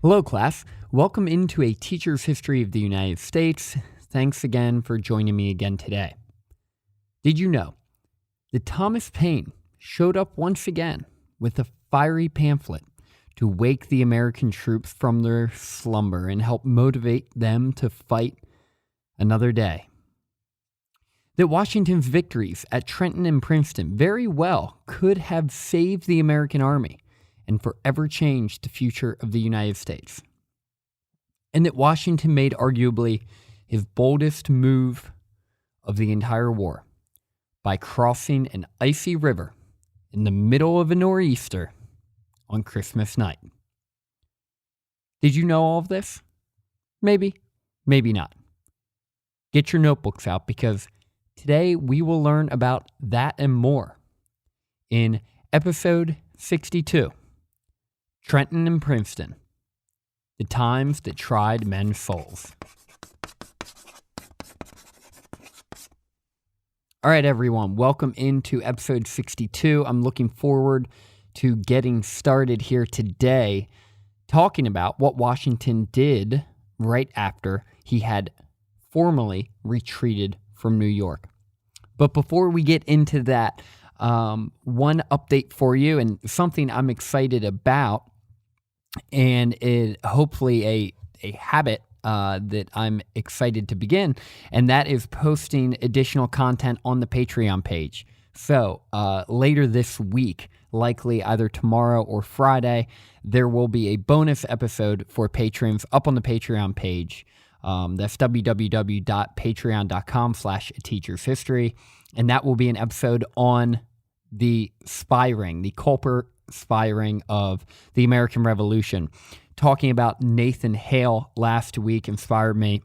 Hello, class. Welcome into a teacher's history of the United States. Thanks again for joining me again today. Did you know that Thomas Paine showed up once again with a fiery pamphlet to wake the American troops from their slumber and help motivate them to fight another day? That Washington's victories at Trenton and Princeton very well could have saved the American army and forever changed the future of the United States. And that Washington made arguably his boldest move of the entire war by crossing an icy river in the middle of a nor'easter on Christmas night. Did you know all of this? Maybe, maybe not. Get your notebooks out because today we will learn about that and more in episode 62. Trenton and Princeton, the times that tried men's souls. All right, everyone, welcome into episode 62. I'm looking forward to getting started here today, talking about what Washington did right after he had formally retreated from New York. But before we get into that, one update for you and something I'm excited about, and it hopefully a habit that I'm excited to begin, and that is posting additional content on the Patreon page. So later this week, likely either tomorrow or Friday, there will be a bonus episode for patrons up on the Patreon page. That's www.patreon.com/teachershistory, and that will be an episode on the spy ring, the Culper spy ring of the American Revolution. Talking about Nathan Hale last week inspired me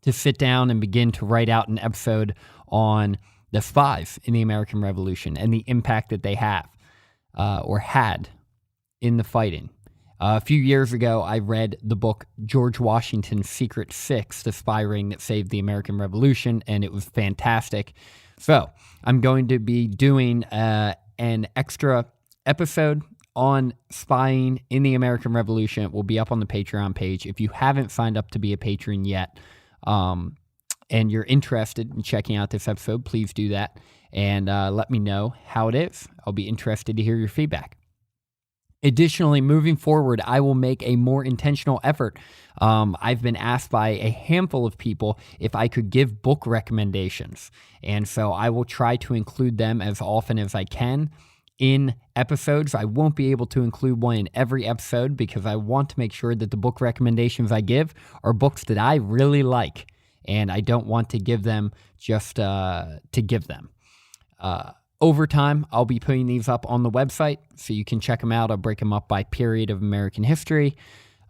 to sit down and begin to write out an episode on the spies in the American Revolution and the impact that they have or had in the fighting. A few years ago, I read the book George Washington's Secret Six, The Spy Ring That Saved the American Revolution, and it was fantastic. So I'm going to be doing an extra episode on spying in the American Revolution. It will be up on the Patreon page. If you haven't signed up to be a patron yet, and you're interested in checking out this episode, please do that and let me know how it is. I'll be interested to hear your feedback. Additionally, moving forward, I will make a more intentional effort. I've been asked by a handful of people if I could give book recommendations, and so I will try to include them as often as I can in episodes. I won't be able to include one in every episode because I want to make sure that the book recommendations I give are books that I really like, and I don't want to give them just to give them. Over time, I'll be putting these up on the website, so you can check them out. I'll break them up by period of American history.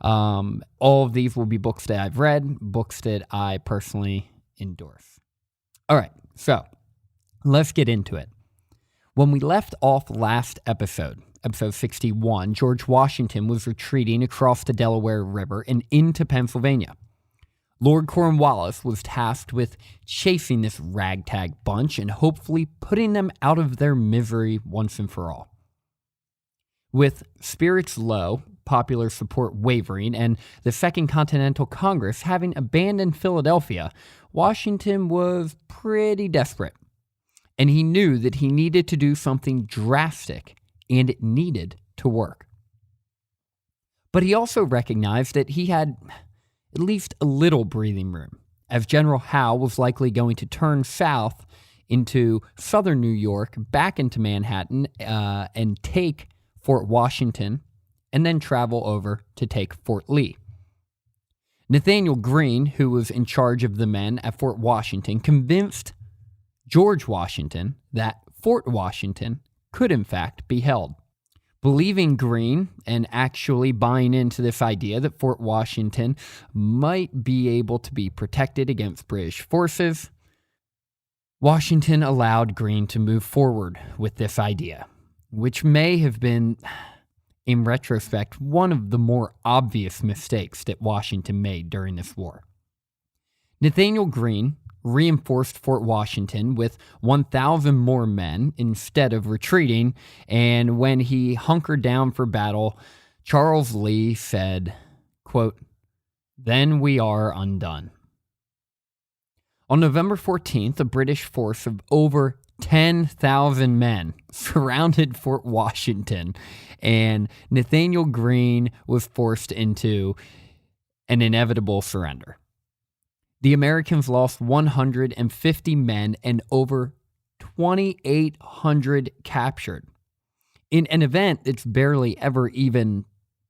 All of these will be books that I've read, books that I personally endorse. All right, so let's get into it. When we left off last episode 61, George Washington was retreating across the Delaware River and into Pennsylvania. Lord Cornwallis was tasked with chasing this ragtag bunch and hopefully putting them out of their misery once and for all. With spirits low, popular support wavering, and the Second Continental Congress having abandoned Philadelphia, Washington was pretty desperate. And he knew that he needed to do something drastic, and it needed to work. But he also recognized that he had at least a little breathing room, as General Howe was likely going to turn south into southern New York, back into Manhattan, and take Fort Washington, and then travel over to take Fort Lee. Nathaniel Greene, who was in charge of the men at Fort Washington, convinced George Washington that Fort Washington could in fact be held. Believing Greene and actually buying into this idea that Fort Washington might be able to be protected against British forces, Washington allowed Greene to move forward with this idea, which may have been, in retrospect, one of the more obvious mistakes that Washington made during this war. Nathaniel Greene reinforced Fort Washington with 1,000 more men instead of retreating, and when he hunkered down for battle, Charles Lee said, quote, "Then we are undone." On November 14th, a British force of over 10,000 men surrounded Fort Washington, and Nathanael Greene was forced into an inevitable surrender. The Americans lost 150 men and over 2,800 captured. In an event that's barely ever even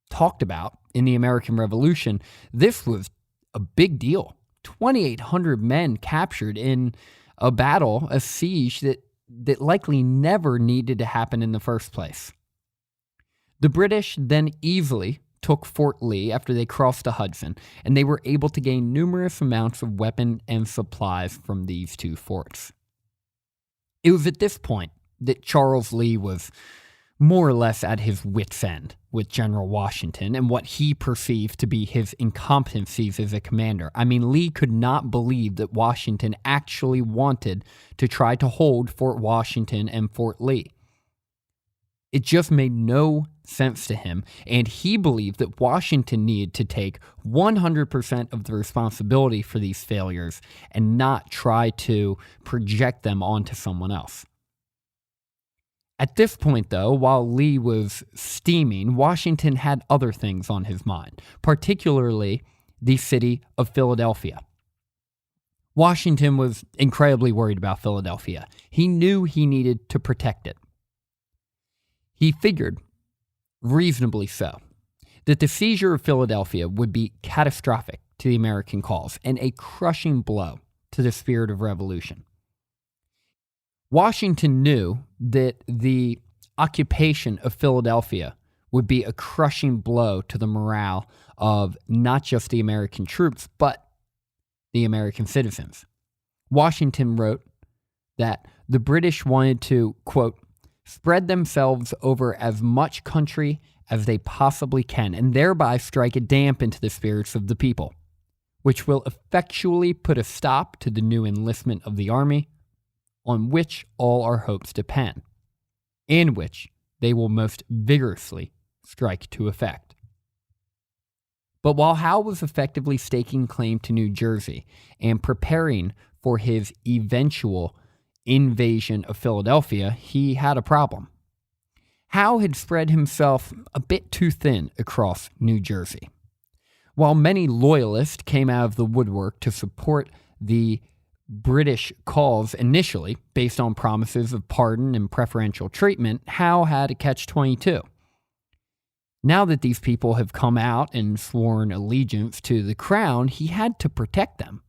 talked about in the American Revolution, this was a big deal. 2,800 men captured in a battle, a siege that likely never needed to happen in the first place. The British then easily took Fort Lee after they crossed the Hudson, and they were able to gain numerous amounts of weapon and supplies from these two forts. It was at this point that Charles Lee was more or less at his wit's end with General Washington and what he perceived to be his incompetencies as a commander. I mean, Lee could not believe that Washington actually wanted to try to hold Fort Washington and Fort Lee. It just made no sense to him, and he believed that Washington needed to take 100% of the responsibility for these failures and not try to project them onto someone else. At this point, though, while Lee was steaming, Washington had other things on his mind, particularly the city of Philadelphia. Washington was incredibly worried about Philadelphia. He knew he needed to protect it. He figured, reasonably so, that the seizure of Philadelphia would be catastrophic to the American cause and a crushing blow to the spirit of revolution. Washington knew that the occupation of Philadelphia would be a crushing blow to the morale of not just the American troops, but the American citizens. Washington wrote that the British wanted to, quote, "spread themselves over as much country as they possibly can, and thereby strike a damp into the spirits of the people, which will effectually put a stop to the new enlistment of the army, on which all our hopes depend, and which they will most vigorously strike to effect." But while Howe was effectively staking claim to New Jersey and preparing for his eventual invasion of Philadelphia, he had a problem. Howe had spread himself a bit too thin across New Jersey. While many loyalists came out of the woodwork to support the British cause initially, based on promises of pardon and preferential treatment, Howe had a catch-22. Now that these people have come out and sworn allegiance to the crown, he had to protect them.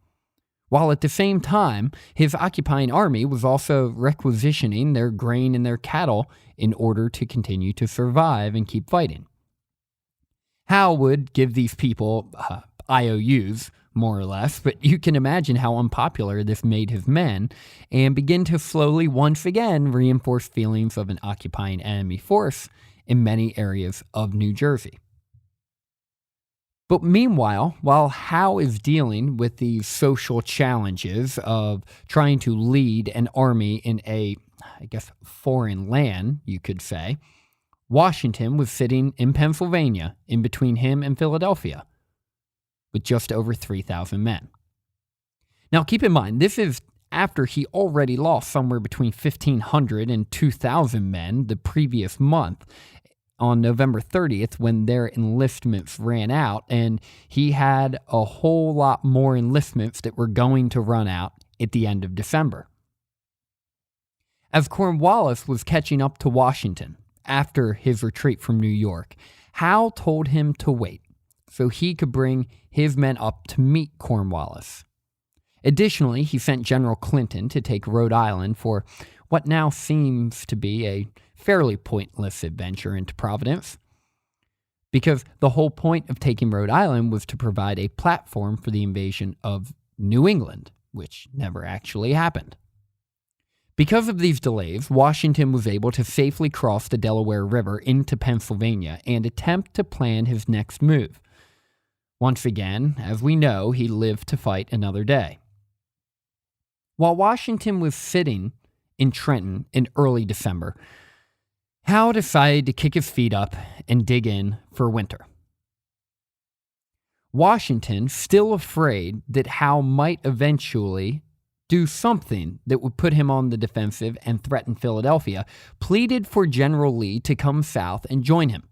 While at the same time, his occupying army was also requisitioning their grain and their cattle in order to continue to survive and keep fighting. Howe would give these people IOUs, more or less, but you can imagine how unpopular this made his men and begin to slowly once again reinforce feelings of an occupying enemy force in many areas of New Jersey. But meanwhile, while Howe is dealing with these social challenges of trying to lead an army in a, foreign land, you could say, Washington was sitting in Pennsylvania in between him and Philadelphia with just over 3,000 men. Now, keep in mind, this is after he already lost somewhere between 1,500 and 2,000 men the previous month on November 30th when their enlistments ran out, and he had a whole lot more enlistments that were going to run out at the end of December. As Cornwallis was catching up to Washington after his retreat from New York, Howe told him to wait so he could bring his men up to meet Cornwallis. Additionally, he sent General Clinton to take Rhode Island for what now seems to be a fairly pointless adventure into Providence, because the whole point of taking Rhode Island was to provide a platform for the invasion of New England, which never actually happened. Because of these delays, Washington was able to safely cross the Delaware River into Pennsylvania and attempt to plan his next move. Once again, as we know, he lived to fight another day. While Washington was sitting in Trenton in early December, Howe decided to kick his feet up and dig in for winter. Washington, still afraid that Howe might eventually do something that would put him on the defensive and threaten Philadelphia, pleaded for General Lee to come south and join him.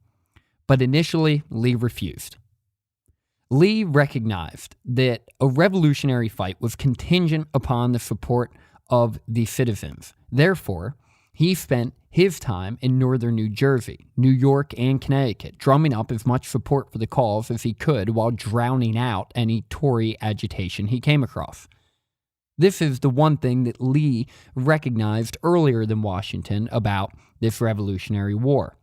But initially, Lee refused. Lee recognized that a revolutionary fight was contingent upon the support of the citizens. Therefore, he spent his time in northern New Jersey, New York, and Connecticut, drumming up as much support for the cause as he could while drowning out any Tory agitation he came across. This is the one thing that Lee recognized earlier than Washington about this Revolutionary War.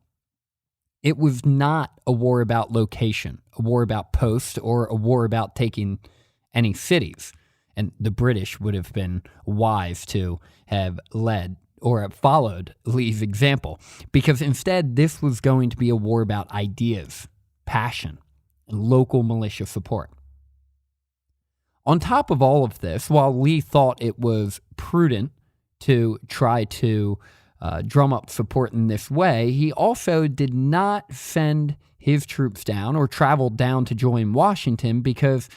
It was not a war about location, a war about post, or a war about taking any cities. And the British would have been wise to have led or have followed Lee's example, because instead this was going to be a war about ideas, passion, and local militia support. On top of all of this, while Lee thought it was prudent to try to drum up support in this way, he also did not send his troops down or travel down to join Washington because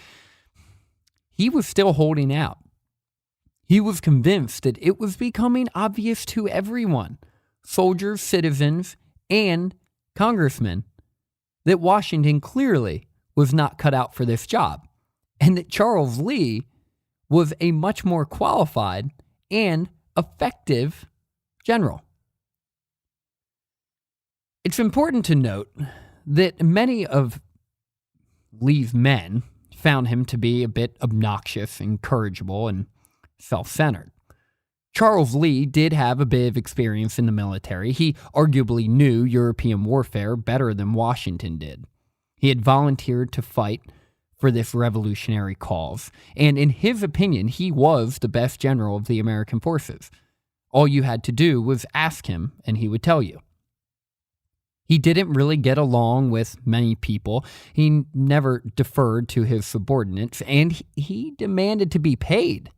he was still holding out. He was convinced that it was becoming obvious to everyone, soldiers, citizens, and congressmen, that Washington clearly was not cut out for this job, and that Charles Lee was a much more qualified and effective general. It's important to note that many of Lee's men found him to be a bit obnoxious, incorrigible, and self-centered. Charles Lee did have a bit of experience in the military. He arguably knew European warfare better than Washington did. He had volunteered to fight for this revolutionary cause, and in his opinion, he was the best general of the American forces. All you had to do was ask him, and he would tell you. He didn't really get along with many people. He never deferred to his subordinates, and he demanded to be paid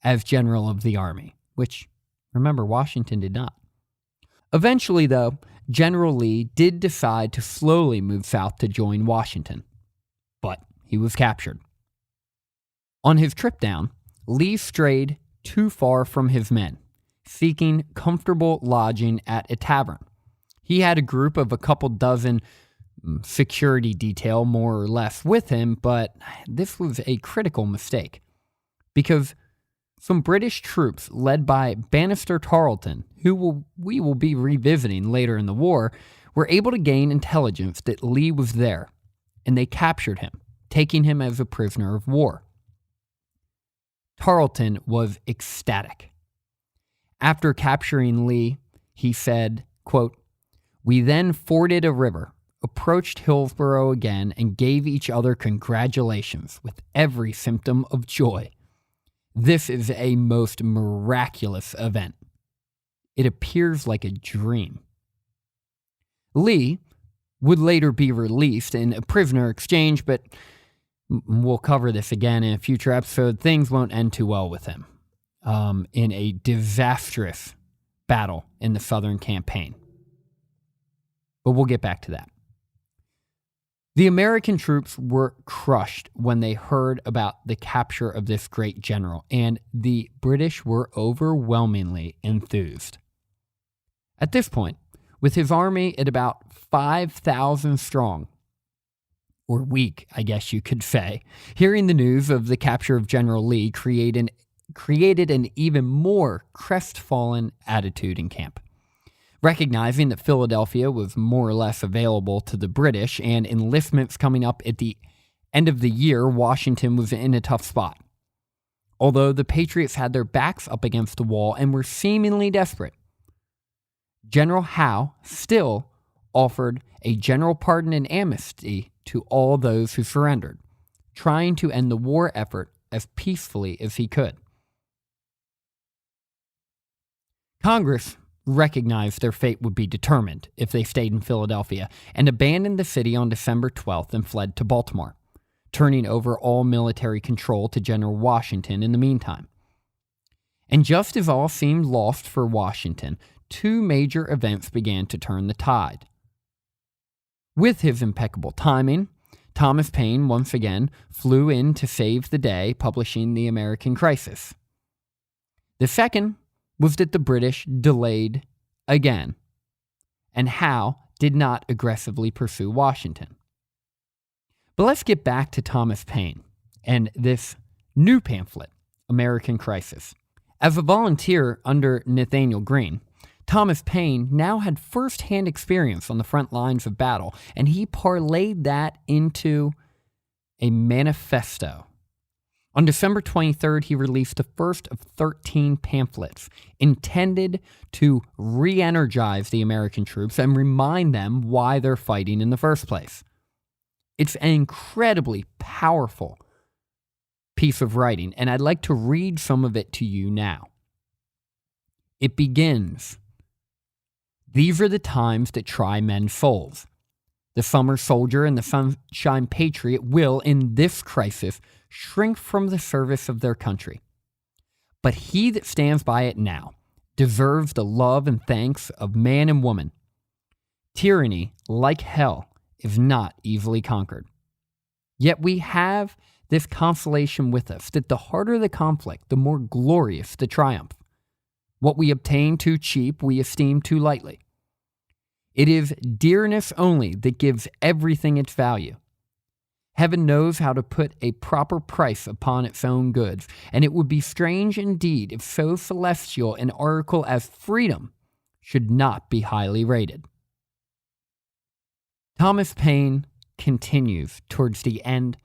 as general of the army, which, remember, Washington did not. Eventually, though, General Lee did decide to slowly move south to join Washington, but he was captured. On his trip down, Lee strayed too far from his men, seeking comfortable lodging at a tavern. He had a group of a couple dozen security detail, more or less, with him, but this was a critical mistake, because some British troops led by Bannister Tarleton, who we will be revisiting later in the war, were able to gain intelligence that Lee was there, and they captured him, taking him as a prisoner of war. Tarleton was ecstatic. After capturing Lee, he said, quote, "We then forded a river, approached Hillsborough again, and gave each other congratulations with every symptom of joy. This is a most miraculous event. It appears like a dream." Lee would later be released in a prisoner exchange, but we'll cover this again in a future episode. Things won't end too well with him in a disastrous battle in the Southern Campaign. But we'll get back to that. The American troops were crushed when they heard about the capture of this great general, and the British were overwhelmingly enthused. At this point, with his army at about 5,000 strong, or weak, I guess you could say, hearing the news of the capture of General Lee created an even more crestfallen attitude in camp. Recognizing that Philadelphia was more or less available to the British and enlistments coming up at the end of the year, Washington was in a tough spot. Although the Patriots had their backs up against the wall and were seemingly desperate, General Howe still offered a general pardon and amnesty to all those who surrendered, trying to end the war effort as peacefully as he could. Congress recognized their fate would be determined if they stayed in Philadelphia and abandoned the city on December 12th and fled to Baltimore, turning over all military control to General Washington in the meantime. And just as all seemed lost for Washington, two major events began to turn the tide. With his impeccable timing, Thomas Paine, once again, flew in to save the day, publishing The American Crisis. The second was that the British delayed again, and Howe did not aggressively pursue Washington. But let's get back to Thomas Paine and this new pamphlet, American Crisis. As a volunteer under Nathaniel Greene, Thomas Paine now had first-hand experience on the front lines of battle, and he parlayed that into a manifesto. On December 23rd, he released the first of 13 pamphlets intended to re-energize the American troops and remind them why they're fighting in the first place. It's an incredibly powerful piece of writing, and I'd like to read some of it to you now. It begins, "These are the times that try men's souls. The summer soldier and the sunshine patriot will, in this crisis, shrink from the service of their country. But he that stands by it now deserves the love and thanks of man and woman. Tyranny, like hell, is not easily conquered. Yet we have this consolation with us, that the harder the conflict, the more glorious the triumph. What we obtain too cheap, we esteem too lightly. It is dearness only that gives everything its value. Heaven knows how to put a proper price upon its own goods, and it would be strange indeed if so celestial an article as freedom should not be highly rated." Thomas Paine continues towards the end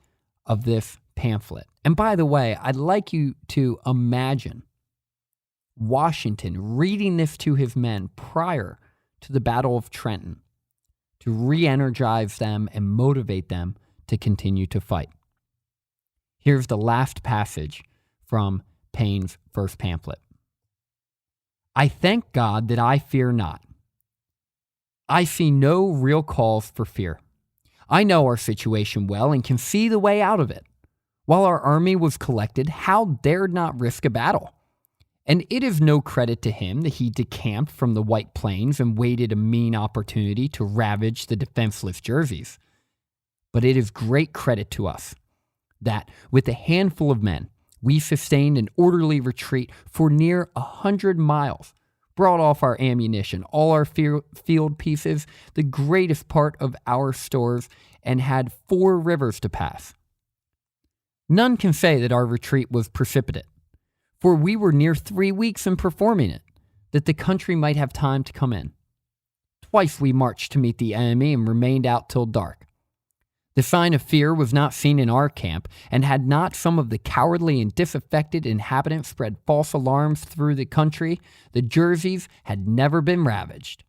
of this pamphlet. And by the way, I'd like you to imagine Washington reading this to his men prior to the Battle of Trenton to re-energize them and motivate them to continue to fight. Here's the last passage from Paine's first pamphlet. "I thank God that I fear not. I see no real cause for fear. I know our situation well and can see the way out of it. While our army was collected, Howe dared not risk a battle. And it is no credit to him that he decamped from the White Plains and waited a mean opportunity to ravage the defenseless Jerseys. But it is great credit to us that, with a handful of men, we sustained an orderly retreat for near 100 miles, brought off our ammunition, all our field pieces, the greatest part of our stores, and had 4 rivers to pass. None can say that our retreat was precipitate, for we were near 3 weeks in performing it, that the country might have time to come in. Twice we marched to meet the enemy and remained out till dark. The sign of fear was not seen in our camp, and had not some of the cowardly and disaffected inhabitants spread false alarms through the country, the Jerseys had never been ravaged.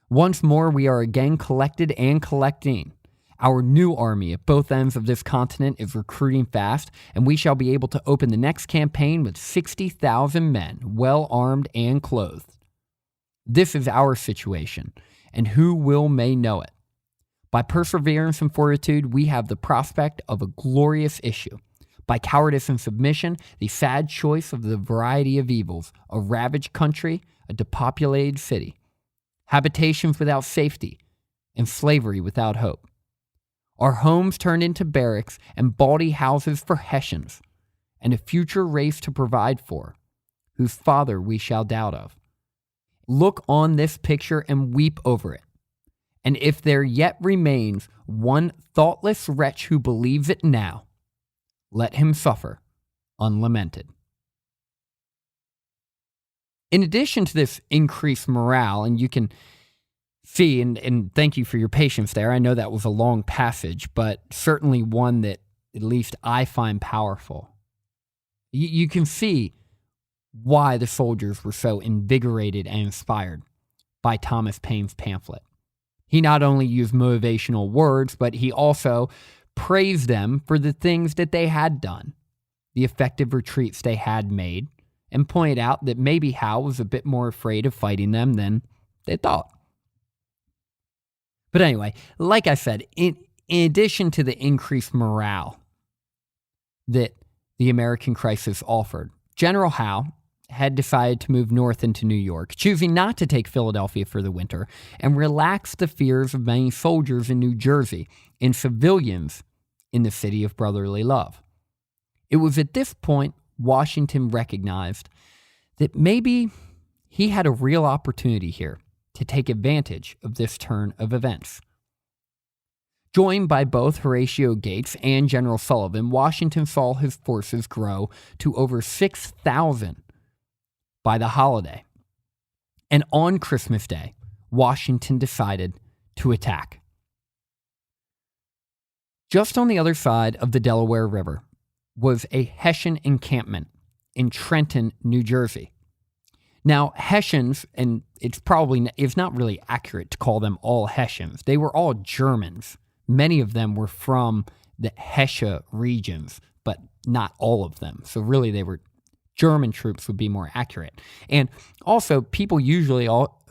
Once more we are again collected and collecting. Our new army at both ends of this continent is recruiting fast, and we shall be able to open the next campaign with 60,000 men, well armed and clothed. This is our situation, and who will may know it. By perseverance and fortitude, we have the prospect of a glorious issue. By cowardice and submission, the sad choice of the variety of evils, a ravaged country, a depopulated city, habitations without safety, and slavery without hope. Our homes turned into barracks and bawdy houses for Hessians, and a future race to provide for, whose father we shall doubt of. Look on this picture and weep over it. And if there yet remains one thoughtless wretch who believes it now, let him suffer unlamented." In addition to this increased morale, and you can see, and thank you for your patience there. I know that was a long passage, but certainly one that at least I find powerful. You can see why the soldiers were so invigorated and inspired by Thomas Paine's pamphlet. He not only used motivational words, but he also praised them for the things that they had done, the effective retreats they had made, and pointed out that maybe Howe was a bit more afraid of fighting them than they thought. But anyway, like I said, in addition to the increased morale that the American crisis offered, General Howe had decided to move north into New York, choosing not to take Philadelphia for the winter, and relax the fears of many soldiers in New Jersey and civilians in the city of brotherly love. It was at this point Washington recognized that maybe he had a real opportunity here to take advantage of this turn of events. Joined by both Horatio Gates and General Sullivan, Washington saw his forces grow to over 6,000 by the holiday. And on Christmas Day, Washington decided to attack. Just on the other side of the Delaware River was a Hessian encampment in Trenton, New Jersey. Now, Hessians, and it's not really accurate to call them all Hessians. They were all Germans. Many of them were from the Hesse regions, but not all of them. So really they were German troops would be more accurate. And also people usually all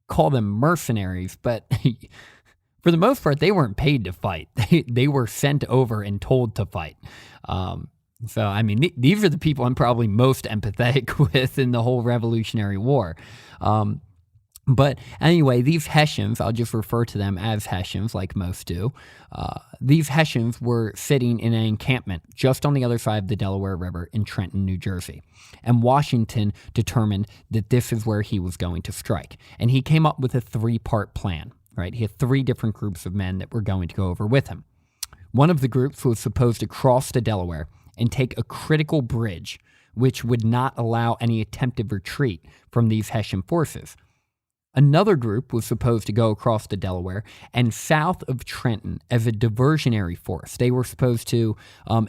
call them mercenaries, but for the most part, they weren't paid to fight. They were sent over and told to fight. So, I mean, these are the people I'm probably most empathetic with in the whole Revolutionary War. But anyway, these Hessians, I'll just refer to them as Hessians like most do. These Hessians were sitting in an encampment just on the other side of the Delaware River in Trenton, New Jersey. And Washington determined that this is where he was going to strike. And he came up with a 3-part plan, right? He had 3 different groups of men that were going to go over with him. One of the groups was supposed to cross the Delaware and take a critical bridge, which would not allow any attempted retreat from these Hessian forces. Another group was supposed to go across the Delaware and south of Trenton as a diversionary force. They were supposed to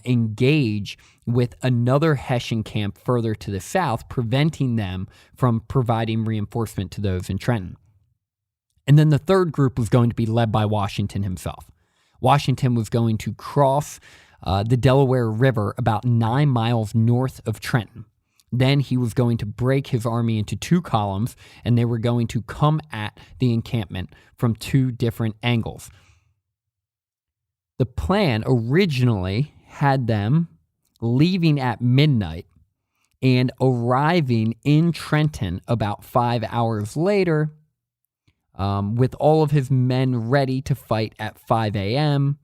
engage with another Hessian camp further to the south, preventing them from providing reinforcement to those in Trenton. And then the third group was going to be led by Washington himself. Washington was going to cross the Delaware River about 9 miles north of Trenton. Then he was going to break his army into 2 columns, and they were going to come at the encampment from 2 different angles. The plan originally had them leaving at midnight and arriving in Trenton about 5 hours later, with all of his men ready to fight at 5 a.m.,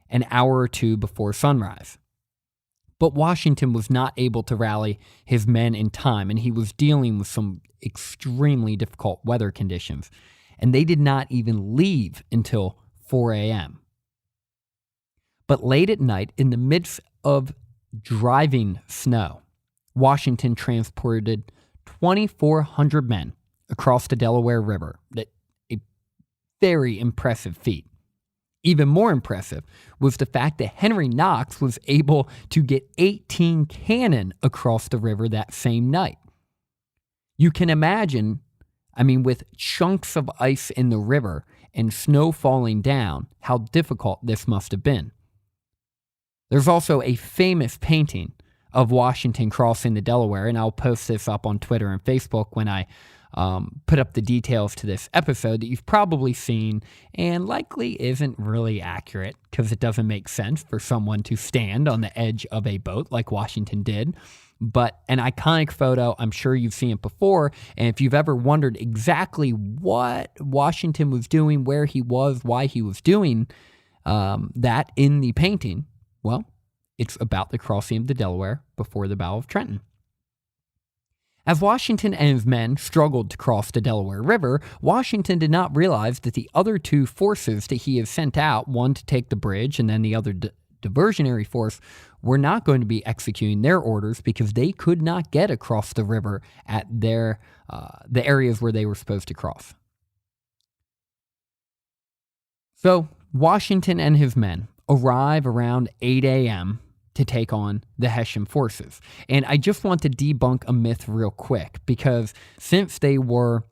an hour or 2 before sunrise. But Washington was not able to rally his men in time, and he was dealing with some extremely difficult weather conditions, and they did not even leave until 4 a.m. But late at night, in the midst of driving snow, Washington transported 2,400 men across the Delaware River. A very impressive feat. Even more impressive was the fact that Henry Knox was able to get 18 cannon across the river that same night. You can imagine, with chunks of ice in the river and snow falling down, how difficult this must have been. There's also a famous painting of Washington crossing the Delaware, and I'll post this up on Twitter and Facebook when I put up the details to this episode, that you've probably seen and likely isn't really accurate because it doesn't make sense for someone to stand on the edge of a boat like Washington did. But an iconic photo, I'm sure you've seen it before. And if you've ever wondered exactly what Washington was doing, where he was, why he was doing that in the painting, well, it's about the crossing of the Delaware before the Battle of Trenton. As Washington and his men struggled to cross the Delaware River, Washington did not realize that the other 2 forces that he had sent out, one to take the bridge and then the other diversionary force, were not going to be executing their orders because they could not get across the river at the areas where they were supposed to cross. So Washington and his men arrive around 8 a.m. to take on the Hessian forces. And I just want to debunk a myth real quick, because since they were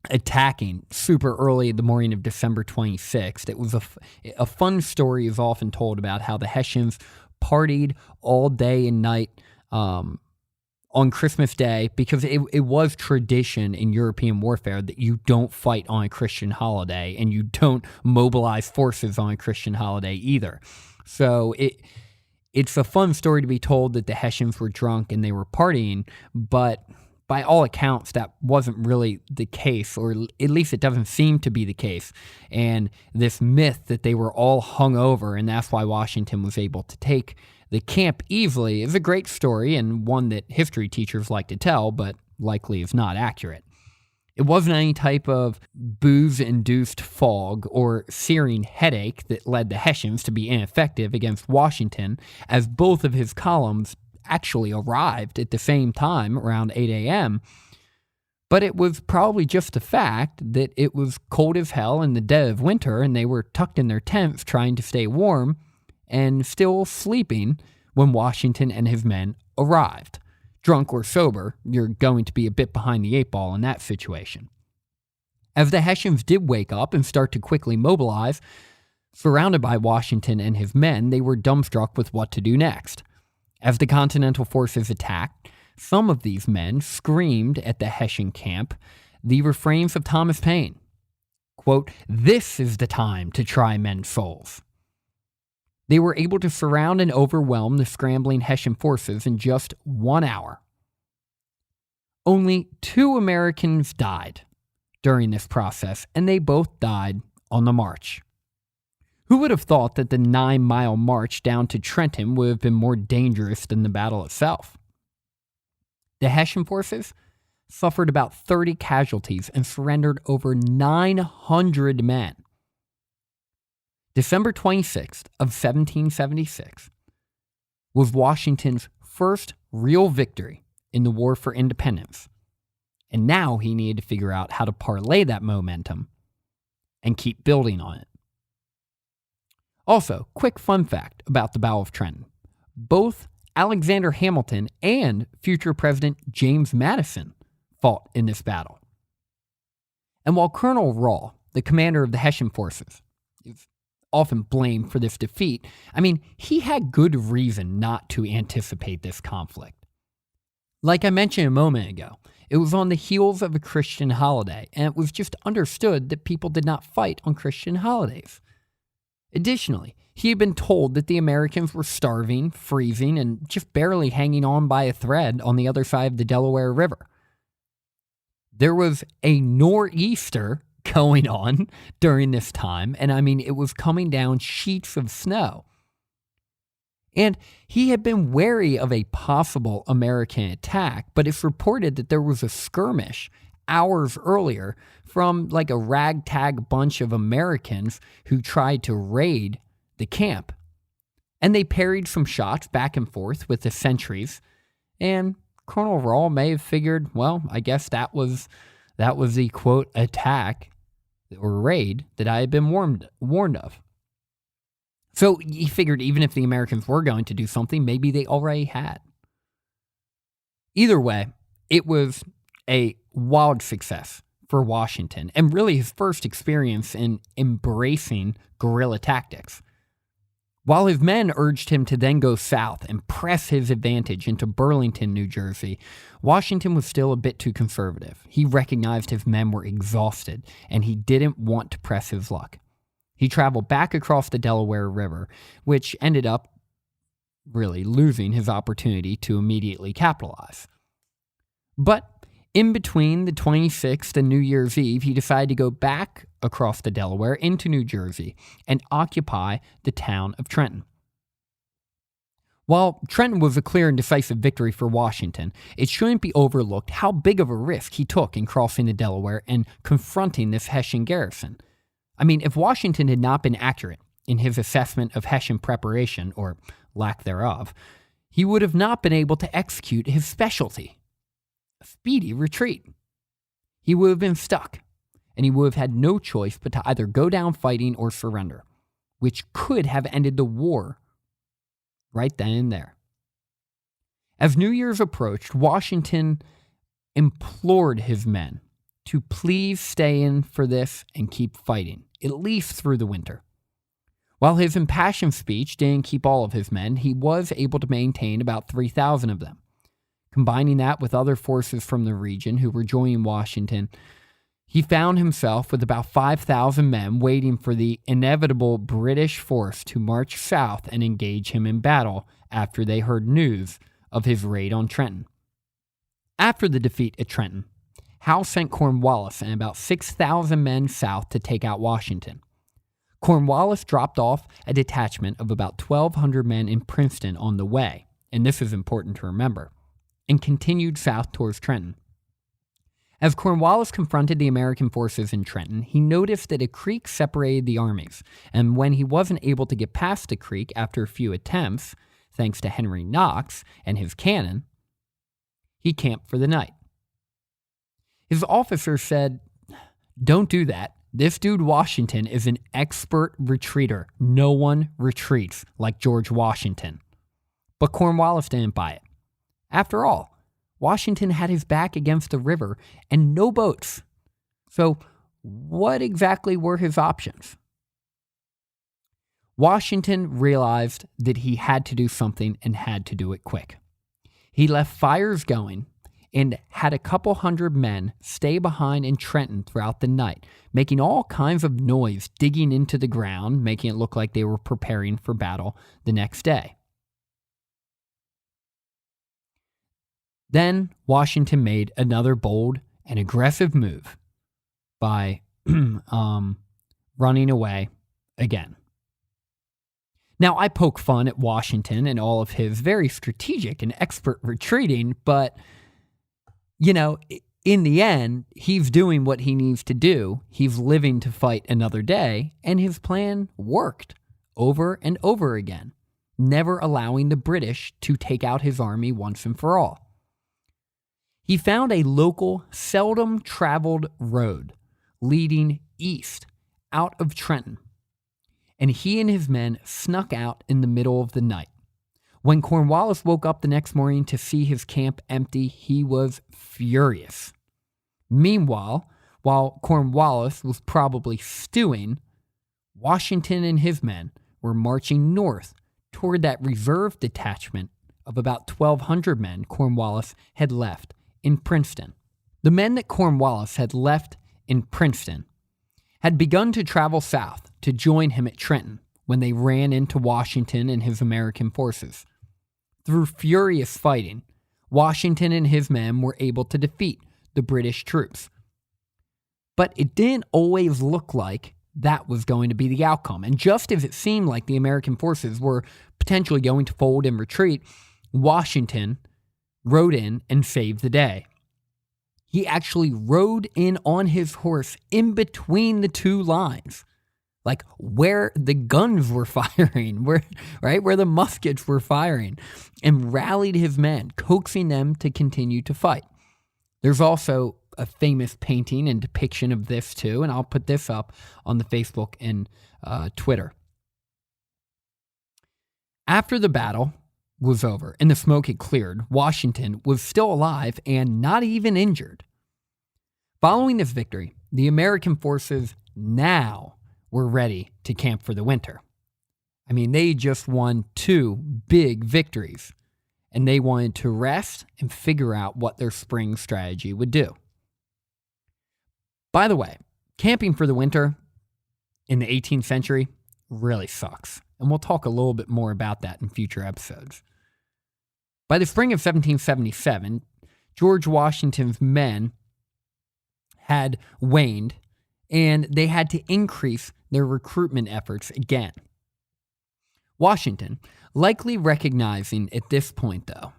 attacking super early the morning of December 26th, it was a fun story is often told about how the Hessians partied all day and night on Christmas Day, because it was tradition in European warfare that you don't fight on a Christian holiday and you don't mobilize forces on a Christian holiday either. So it's a fun story to be told that the Hessians were drunk and they were partying, but by all accounts, that wasn't really the case, or at least it doesn't seem to be the case. And this myth that they were all hung over and that's why Washington was able to take the camp easily is a great story and one that history teachers like to tell, but likely is not accurate. It wasn't any type of booze-induced fog or searing headache that led the Hessians to be ineffective against Washington, as both of his columns actually arrived at the same time, around 8 a.m., but it was probably just the fact that it was cold as hell in the dead of winter and they were tucked in their tents trying to stay warm and still sleeping when Washington and his men arrived. Drunk or sober, you're going to be a bit behind the eight ball in that situation. As the Hessians did wake up and start to quickly mobilize, surrounded by Washington and his men, they were dumbstruck with what to do next. As the Continental forces attacked, some of these men screamed at the Hessian camp the refrains of Thomas Paine. Quote, "This is the time to try men's souls." They were able to surround and overwhelm the scrambling Hessian forces in just 1 hour. Only 2 Americans died during this process, and they both died on the march. Who would have thought that the 9-mile march down to Trenton would have been more dangerous than the battle itself? The Hessian forces suffered about 30 casualties and surrendered over 900 men. December 26th of 1776 was Washington's first real victory in the War for Independence, and now he needed to figure out how to parlay that momentum and keep building on it. Also, quick fun fact about the Battle of Trenton. Both Alexander Hamilton and future President James Madison fought in this battle. And while Colonel Rahl, the commander of the Hessian forces, is often blamed for this defeat, he had good reason not to anticipate this conflict. Like I mentioned a moment ago, it was on the heels of a Christian holiday, and it was just understood that people did not fight on Christian holidays. Additionally, he had been told that the Americans were starving, freezing, and just barely hanging on by a thread on the other side of the Delaware River. There was a nor'easter going on during this time, and it was coming down sheets of snow. And he had been wary of a possible American attack, but it's reported that there was a skirmish hours earlier from a ragtag bunch of Americans who tried to raid the camp. And they parried some shots back and forth with the sentries, and Colonel Rahl may have figured, well, I guess that was the, quote, attack or raid that I had been warned of. So he figured even if the Americans were going to do something, maybe they already had. Either way, it was a wild success for Washington, and really his first experience in embracing guerrilla tactics. While his men urged him to then go south and press his advantage into Burlington, New Jersey, Washington was still a bit too conservative. He recognized his men were exhausted, and he didn't want to press his luck. He traveled back across the Delaware River, which ended up really losing his opportunity to immediately capitalize. But in between the 26th and New Year's Eve, he decided to go back across the Delaware into New Jersey and occupy the town of Trenton. While Trenton was a clear and decisive victory for Washington, it shouldn't be overlooked how big of a risk he took in crossing the Delaware and confronting this Hessian garrison. If Washington had not been accurate in his assessment of Hessian preparation, or lack thereof, he would have not been able to execute his specialty, a speedy retreat. He would have been stuck, and he would have had no choice but to either go down fighting or surrender, which could have ended the war right then and there. As New Year's approached, Washington implored his men to please stay in for this and keep fighting, at least through the winter. While his impassioned speech didn't keep all of his men, he was able to maintain about 3,000 of them. Combining that with other forces from the region who were joining Washington, he found himself with about 5,000 men waiting for the inevitable British force to march south and engage him in battle after they heard news of his raid on Trenton. After the defeat at Trenton, Howe sent Cornwallis and about 6,000 men south to take out Washington. Cornwallis dropped off a detachment of about 1,200 men in Princeton on the way, and this is important to remember, and continued south towards Trenton. As Cornwallis confronted the American forces in Trenton, he noticed that a creek separated the armies, and when he wasn't able to get past the creek after a few attempts, thanks to Henry Knox and his cannon, he camped for the night. His officer said, "Don't do that. This dude Washington is an expert retreater. No one retreats like George Washington." But Cornwallis didn't buy it. After all, Washington had his back against the river and no boats. So what exactly were his options? Washington realized that he had to do something and had to do it quick. He left fires going and had a couple hundred men stay behind in Trenton throughout the night, making all kinds of noise, digging into the ground, making it look like they were preparing for battle the next day. Then Washington made another bold and aggressive move by running away again. Now, I poke fun at Washington and all of his very strategic and expert retreating, but in the end, he's doing what he needs to do. He's living to fight another day, and his plan worked over and over again, never allowing the British to take out his army once and for all. He found a local, seldom traveled road leading east out of Trenton, and he and his men snuck out in the middle of the night. When Cornwallis woke up the next morning to see his camp empty, he was furious. Meanwhile, while Cornwallis was probably stewing, Washington and his men were marching north toward that reserve detachment of about 1,200 men Cornwallis had left in Princeton. The men that Cornwallis had left in Princeton had begun to travel south to join him at Trenton when they ran into Washington and his American forces. Through furious fighting, Washington and his men were able to defeat the British troops. But it didn't always look like that was going to be the outcome. And just as it seemed like the American forces were potentially going to fold and retreat, Washington rode in and saved the day. He actually rode in on his horse in between the two lines, like where the guns were firing, where the muskets were firing, and rallied his men, coaxing them to continue to fight. There's also a famous painting and depiction of this too, and I'll put this up on the Facebook and Twitter. After the battle was over and the smoke had cleared, Washington was still alive and not even injured. Following this victory, the American forces now were ready to camp for the winter. I mean, they just won 2 big victories, and they wanted to rest and figure out what their spring strategy would do. By the way, camping for the winter in the 18th century really sucks, and we'll talk a little bit more about that in future episodes. By the spring of 1777, George Washington's men had waned, and they had to increase their recruitment efforts again. Washington, likely recognizing at this point, though,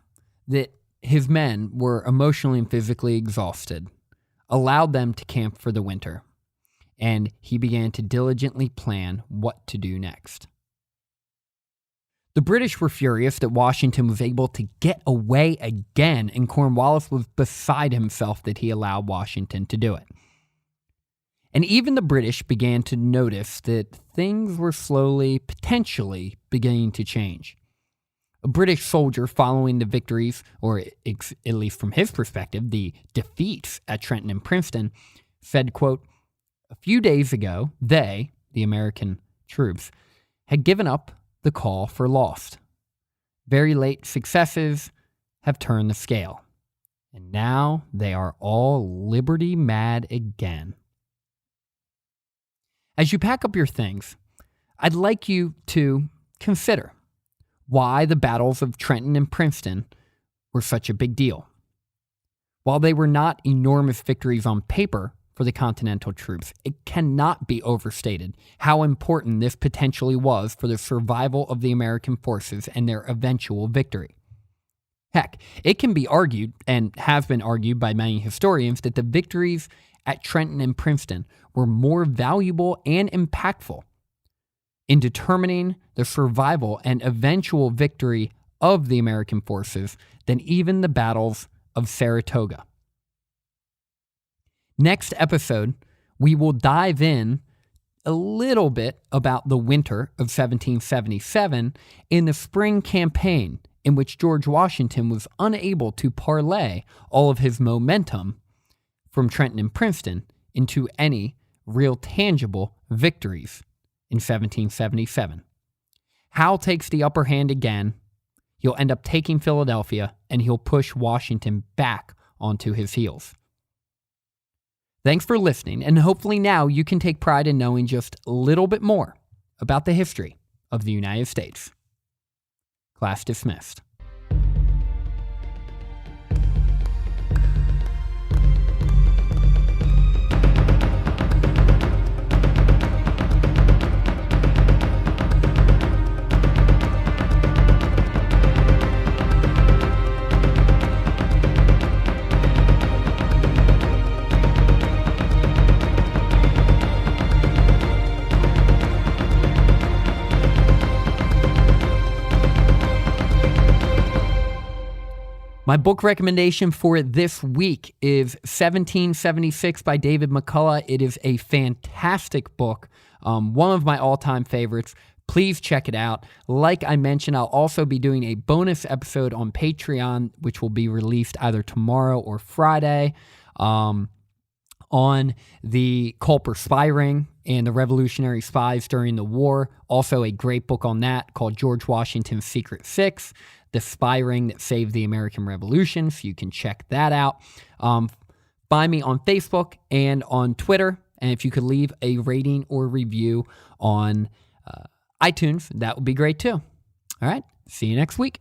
that his men were emotionally and physically exhausted, allowed them to camp for the winter, and he began to diligently plan what to do next. The British were furious that Washington was able to get away again, and Cornwallis was beside himself that he allowed Washington to do it. And even the British began to notice that things were slowly, potentially, beginning to change. A British soldier following the victories, or at least from his perspective, the defeats at Trenton and Princeton, said, quote, "A few days ago, they, the American troops, had given up the call for lost. Very late successes have turned the scale, and now they are all liberty mad again." As you pack up your things, I'd like you to consider why the battles of Trenton and Princeton were such a big deal. While they were not enormous victories on paper for the Continental troops, it cannot be overstated how important this potentially was for the survival of the American forces and their eventual victory. Heck, it can be argued, and has been argued by many historians, that the victories at Trenton and Princeton were more valuable and impactful in determining the survival and eventual victory of the American forces than even the battles of Saratoga. Next episode, we will dive in a little bit about the winter of 1777 and the spring campaign in which George Washington was unable to parlay all of his momentum from Trenton and Princeton into any real tangible victories in 1777. Howe takes the upper hand again. He'll end up taking Philadelphia, and he'll push Washington back onto his heels. Thanks for listening, and hopefully now you can take pride in knowing just a little bit more about the history of the United States. Class dismissed. My book recommendation for this week is 1776 by David McCullough. It is a fantastic book, one of my all-time favorites. Please check it out. Like I mentioned, I'll also be doing a bonus episode on Patreon, which will be released either tomorrow or Friday, on the Culper spy ring and the Revolutionary spies during the war. Also a great book on that called George Washington's Secret Six, the spy ring that saved the American Revolution, so you can check that out. Find me on Facebook and on Twitter, and if you could leave a rating or review on iTunes, that would be great too. All right, see you next week.